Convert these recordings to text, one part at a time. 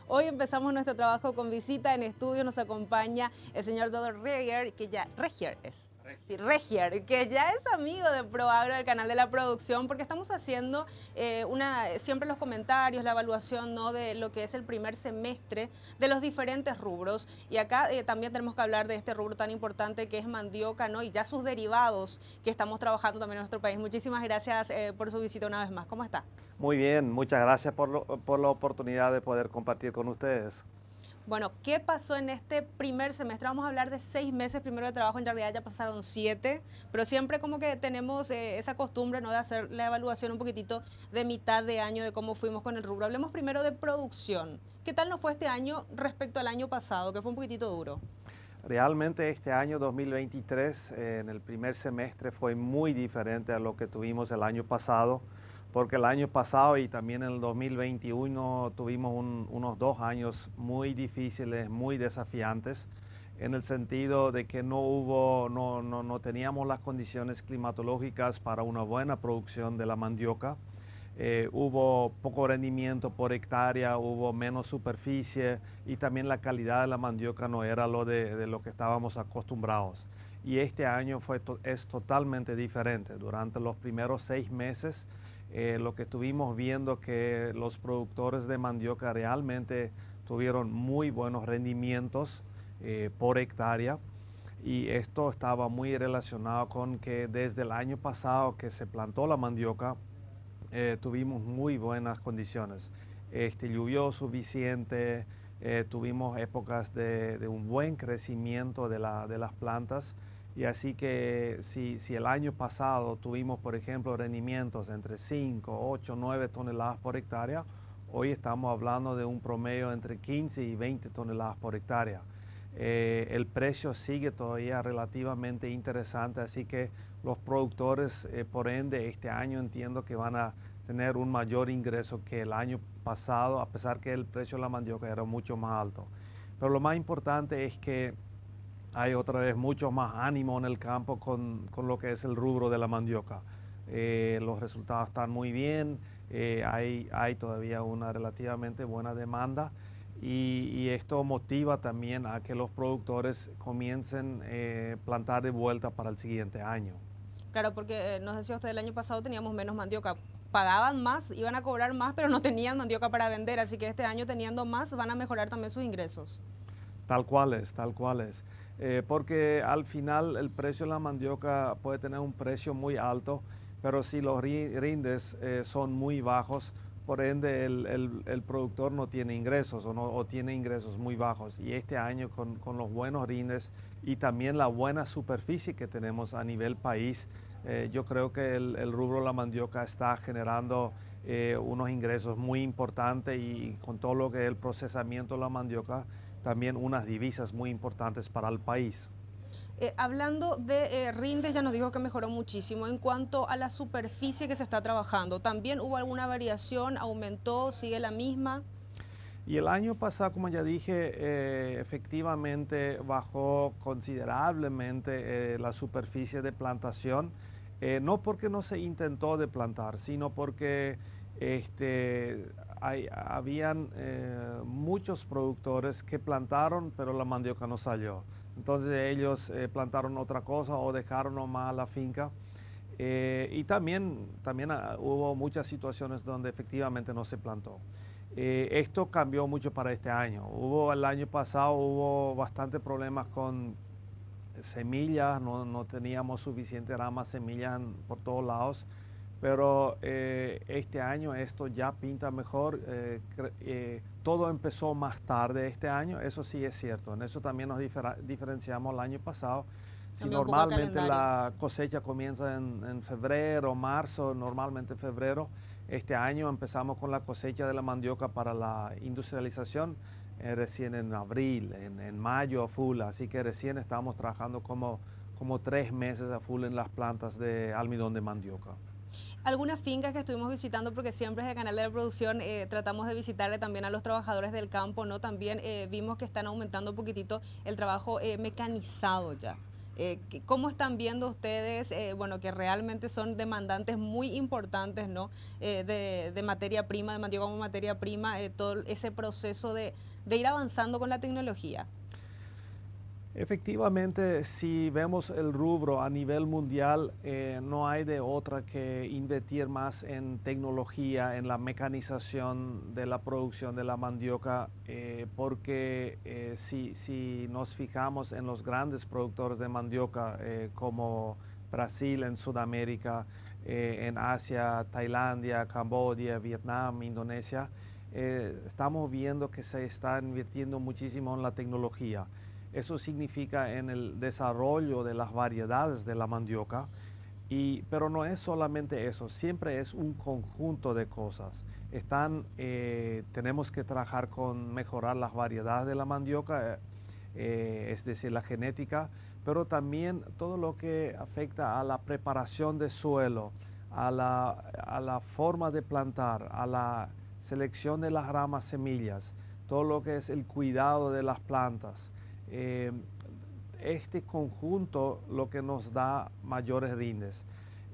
Hoy empezamos nuestro trabajo con visita en estudio. Nos acompaña el señor Dodo Regier, que ya Regier, que ya es amigo de ProAgro, del canal de la producción, porque estamos haciendo siempre los comentarios, la evaluación, ¿no?, de lo que es el primer semestre de los diferentes rubros. Y acá también tenemos que hablar de este rubro tan importante que es mandioca, ¿no?, y ya sus derivados que estamos trabajando también en nuestro país. Muchísimas gracias por su visita una vez más. ¿Cómo está? Muy bien, muchas gracias por la oportunidad de poder compartir con ustedes. Bueno, ¿qué pasó en este primer semestre? Vamos a hablar de 6 meses primero de trabajo, en realidad ya pasaron 7, pero siempre como que tenemos esa costumbre, ¿no?, de hacer la evaluación un poquitito de mitad de año de cómo fuimos con el rubro. Hablemos primero de producción. ¿Qué tal nos fue este año respecto al año pasado, que fue un poquitito duro? Realmente este año 2023, en el primer semestre, fue muy diferente a lo que tuvimos el año pasado, porque el año pasado y también en el 2021 tuvimos unos 2 años muy difíciles, muy desafiantes, en el sentido de que no teníamos las condiciones climatológicas para una buena producción de la mandioca. Hubo poco rendimiento por hectárea, hubo menos superficie y también la calidad de la mandioca no era de lo que estábamos acostumbrados. Y este año es totalmente diferente. Durante los primeros 6 meses, lo que estuvimos viendo que los productores de mandioca realmente tuvieron muy buenos rendimientos por hectárea. Y esto estaba muy relacionado con que desde el año pasado que se plantó la mandioca, tuvimos muy buenas condiciones. Llovió suficiente, tuvimos épocas de un buen crecimiento de las plantas. Y así que si el año pasado tuvimos, por ejemplo, rendimientos entre 5, 8, 9 toneladas por hectárea, hoy estamos hablando de un promedio entre 15 y 20 toneladas por hectárea. El precio sigue todavía relativamente interesante, así que los productores, por ende, este año entiendo que van a tener un mayor ingreso que el año pasado, a pesar que el precio de la mandioca era mucho más alto. Pero lo más importante es que hay otra vez mucho más ánimo en el campo con lo que es el rubro de la mandioca. Los resultados están muy bien, hay todavía una relativamente buena demanda. Y esto motiva también a que los productores comiencen a plantar de vuelta para el siguiente año. Claro, porque nos decía usted, el año pasado teníamos menos mandioca. Pagaban más, iban a cobrar más, pero no tenían mandioca para vender, así que este año teniendo más van a mejorar también sus ingresos. Tal cual es, tal cual es. Porque al final el precio de la mandioca puede tener un precio muy alto, pero si los rindes son muy bajos, por ende el productor no tiene ingresos o tiene ingresos muy bajos. Y este año con los buenos rindes y también la buena superficie que tenemos a nivel país, yo creo que el rubro de la mandioca está generando unos ingresos muy importantes y con todo lo que es el procesamiento de la mandioca, también unas divisas muy importantes para el país. Hablando de rindes, ya nos dijo que mejoró muchísimo. En cuanto a la superficie que se está trabajando, ¿también hubo alguna variación? ¿Aumentó? ¿Sigue la misma? Y el año pasado, como ya dije, efectivamente bajó considerablemente la superficie de plantación, no porque no se intentó de plantar, sino porque habían muchos productores que plantaron, pero la mandioca no salió. Entonces ellos plantaron otra cosa o dejaron nomás la finca. Y también hubo muchas situaciones donde efectivamente no se plantó. Esto cambió mucho para este año. El año pasado hubo bastantes problemas con semillas, no teníamos suficiente ramas, semillas por todos lados, pero este año esto ya pinta mejor. Todo empezó más tarde este año, eso sí es cierto. En eso también nos diferenciamos el año pasado. Si Cambió un poco el normalmente calendario. la cosecha comienza en febrero, marzo, normalmente febrero, este año empezamos con la cosecha de la mandioca para la industrialización recién en abril, en mayo a full, así que recién estamos trabajando como 3 meses a full en las plantas de almidón de mandioca. Algunas fincas que estuvimos visitando, porque siempre es el canal de producción, tratamos de visitarle también a los trabajadores del campo, ¿no? También vimos que están aumentando un poquitito el trabajo mecanizado ya. ¿Cómo están viendo ustedes, bueno, que realmente son demandantes muy importantes, ¿no? De materia prima, de mandioca como materia prima, todo ese proceso de ir avanzando con la tecnología? Efectivamente, si vemos el rubro a nivel mundial, no hay de otra que invertir más en tecnología, en la mecanización de la producción de la mandioca, porque si nos fijamos en los grandes productores de mandioca, como Brasil en Sudamérica, en Asia, Tailandia, Camboya, Vietnam, Indonesia, estamos viendo que se está invirtiendo muchísimo en la tecnología. Eso significa en el desarrollo de las variedades de la mandioca, pero no es solamente eso, siempre es un conjunto de cosas. Tenemos que trabajar con mejorar las variedades de la mandioca, es decir, la genética, pero también todo lo que afecta a la preparación de suelo, a la forma de plantar, a la selección de las ramas semillas, todo lo que es el cuidado de las plantas. Este conjunto lo que nos da mayores rindes.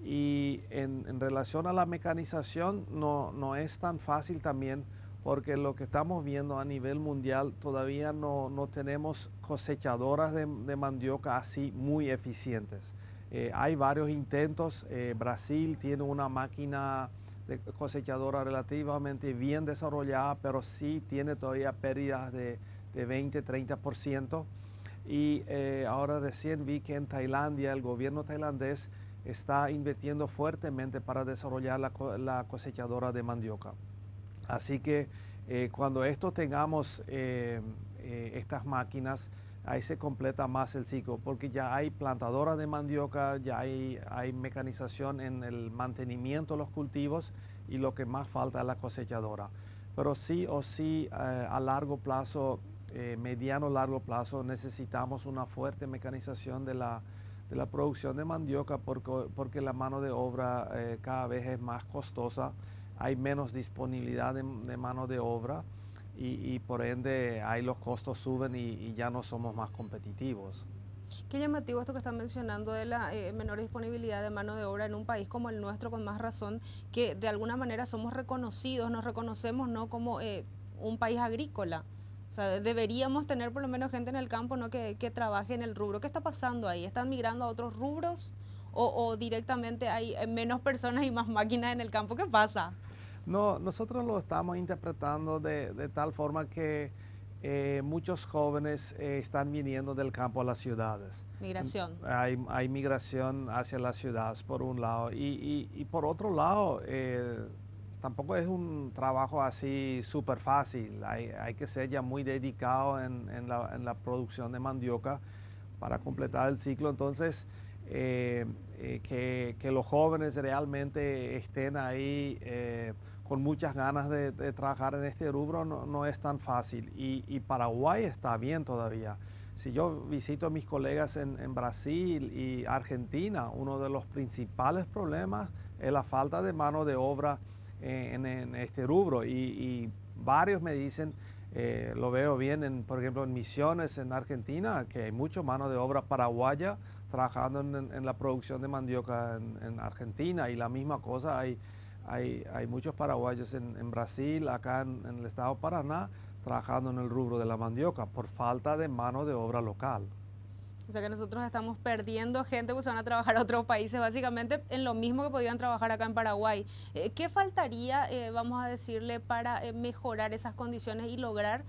Y en relación a la mecanización no es tan fácil también, porque lo que estamos viendo a nivel mundial todavía no tenemos cosechadoras de mandioca así muy eficientes. Hay varios intentos. Brasil tiene una máquina de cosechadora relativamente bien desarrollada, pero sí tiene todavía pérdidas de 20-30%. Y ahora recién vi que en Tailandia el gobierno tailandés está invirtiendo fuertemente para desarrollar la cosechadora de mandioca. Así que cuando tengamos estas máquinas, ahí se completa más el ciclo, porque ya hay plantadoras de mandioca, ya hay mecanización en el mantenimiento de los cultivos, y lo que más falta es la cosechadora. Pero sí o sí, a largo plazo, mediano largo plazo, necesitamos una fuerte mecanización de la producción de mandioca, porque la mano de obra cada vez es más costosa, hay menos disponibilidad de mano de obra, y por ende ahí los costos suben y ya no somos más competitivos. Qué llamativo esto que están mencionando de la menor disponibilidad de mano de obra en un país como el nuestro, con más razón, que de alguna manera somos reconocidos, nos reconocemos, ¿no?, como un país agrícola. O sea, deberíamos tener por lo menos gente en el campo, ¿no?, que trabaje en el rubro. ¿Qué está pasando ahí? ¿Están migrando a otros rubros o directamente hay menos personas y más máquinas en el campo? ¿Qué pasa? No, nosotros lo estamos interpretando de tal forma que muchos jóvenes están viniendo del campo a las ciudades. Migración. Hay migración hacia las ciudades, por un lado, y por otro lado, tampoco es un trabajo así súper fácil. Hay que ser ya muy dedicado en la producción de mandioca para completar el ciclo. Entonces, que los jóvenes realmente estén ahí con muchas ganas de trabajar en este rubro no es tan fácil. Y Paraguay está bien todavía. Si yo visito a mis colegas en Brasil y Argentina, uno de los principales problemas es la falta de mano de obra en este rubro. Y varios me dicen, lo veo bien, por ejemplo, en Misiones, en Argentina, que hay mucha mano de obra paraguaya trabajando en la producción de mandioca en Argentina, y la misma cosa, hay muchos paraguayos en Brasil, acá en el estado de Paraná, trabajando en el rubro de la mandioca por falta de mano de obra local. O sea que nosotros estamos perdiendo gente, pues se van a trabajar a otros países, básicamente en lo mismo que podrían trabajar acá en Paraguay. ¿Qué faltaría, vamos a decirle, para mejorar esas condiciones y lograr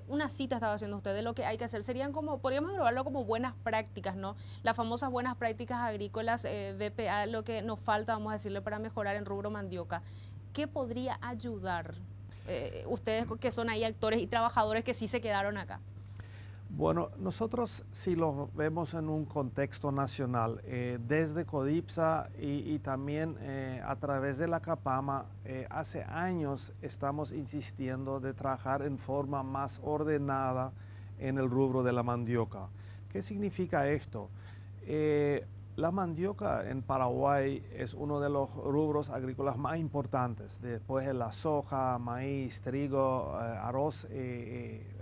una cita, estaba haciendo usted, de lo que hay que hacer? Serían como, podríamos englobarlo como buenas prácticas, ¿no? Las famosas buenas prácticas agrícolas, BPA, lo que nos falta, vamos a decirle, para mejorar en rubro mandioca. ¿Qué podría ayudar? Ustedes que son ahí actores y trabajadores que sí se quedaron acá. Bueno, nosotros si lo vemos en un contexto nacional, desde CODIPSA y también a través de la CAPAMA, hace años estamos insistiendo de trabajar en forma más ordenada en el rubro de la mandioca. ¿Qué significa esto? La mandioca en Paraguay es uno de los rubros agrícolas más importantes. Después de la soja, maíz, trigo, arroz,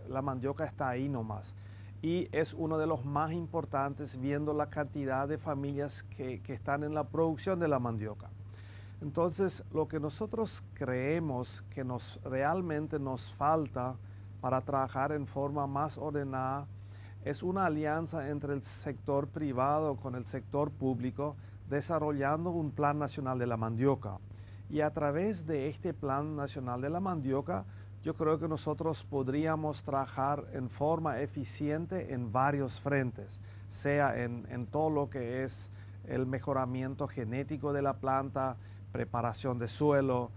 la mandioca está ahí nomás. y es uno de los más importantes viendo la cantidad de familias que están en la producción de la mandioca. Entonces, lo que nosotros creemos que realmente nos falta para trabajar en forma más ordenada es una alianza entre el sector privado con el sector público, desarrollando un Plan Nacional de la Mandioca. Y a través de este Plan Nacional de la Mandioca, yo creo que nosotros podríamos trabajar en forma eficiente en varios frentes, sea en todo lo que es el mejoramiento genético de la planta, preparación de suelo,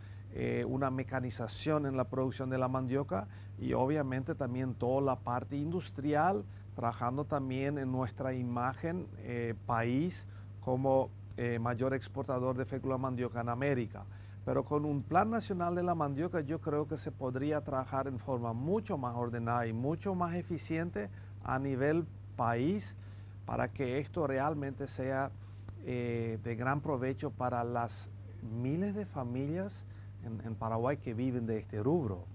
una mecanización en la producción de la mandioca y obviamente también toda la parte industrial, trabajando también en nuestra imagen país como mayor exportador de fécula mandioca en América. Pero con un Plan Nacional de la Mandioca yo creo que se podría trabajar en forma mucho más ordenada y mucho más eficiente a nivel país para que esto realmente sea de gran provecho para las miles de familias en Paraguay que viven de este rubro.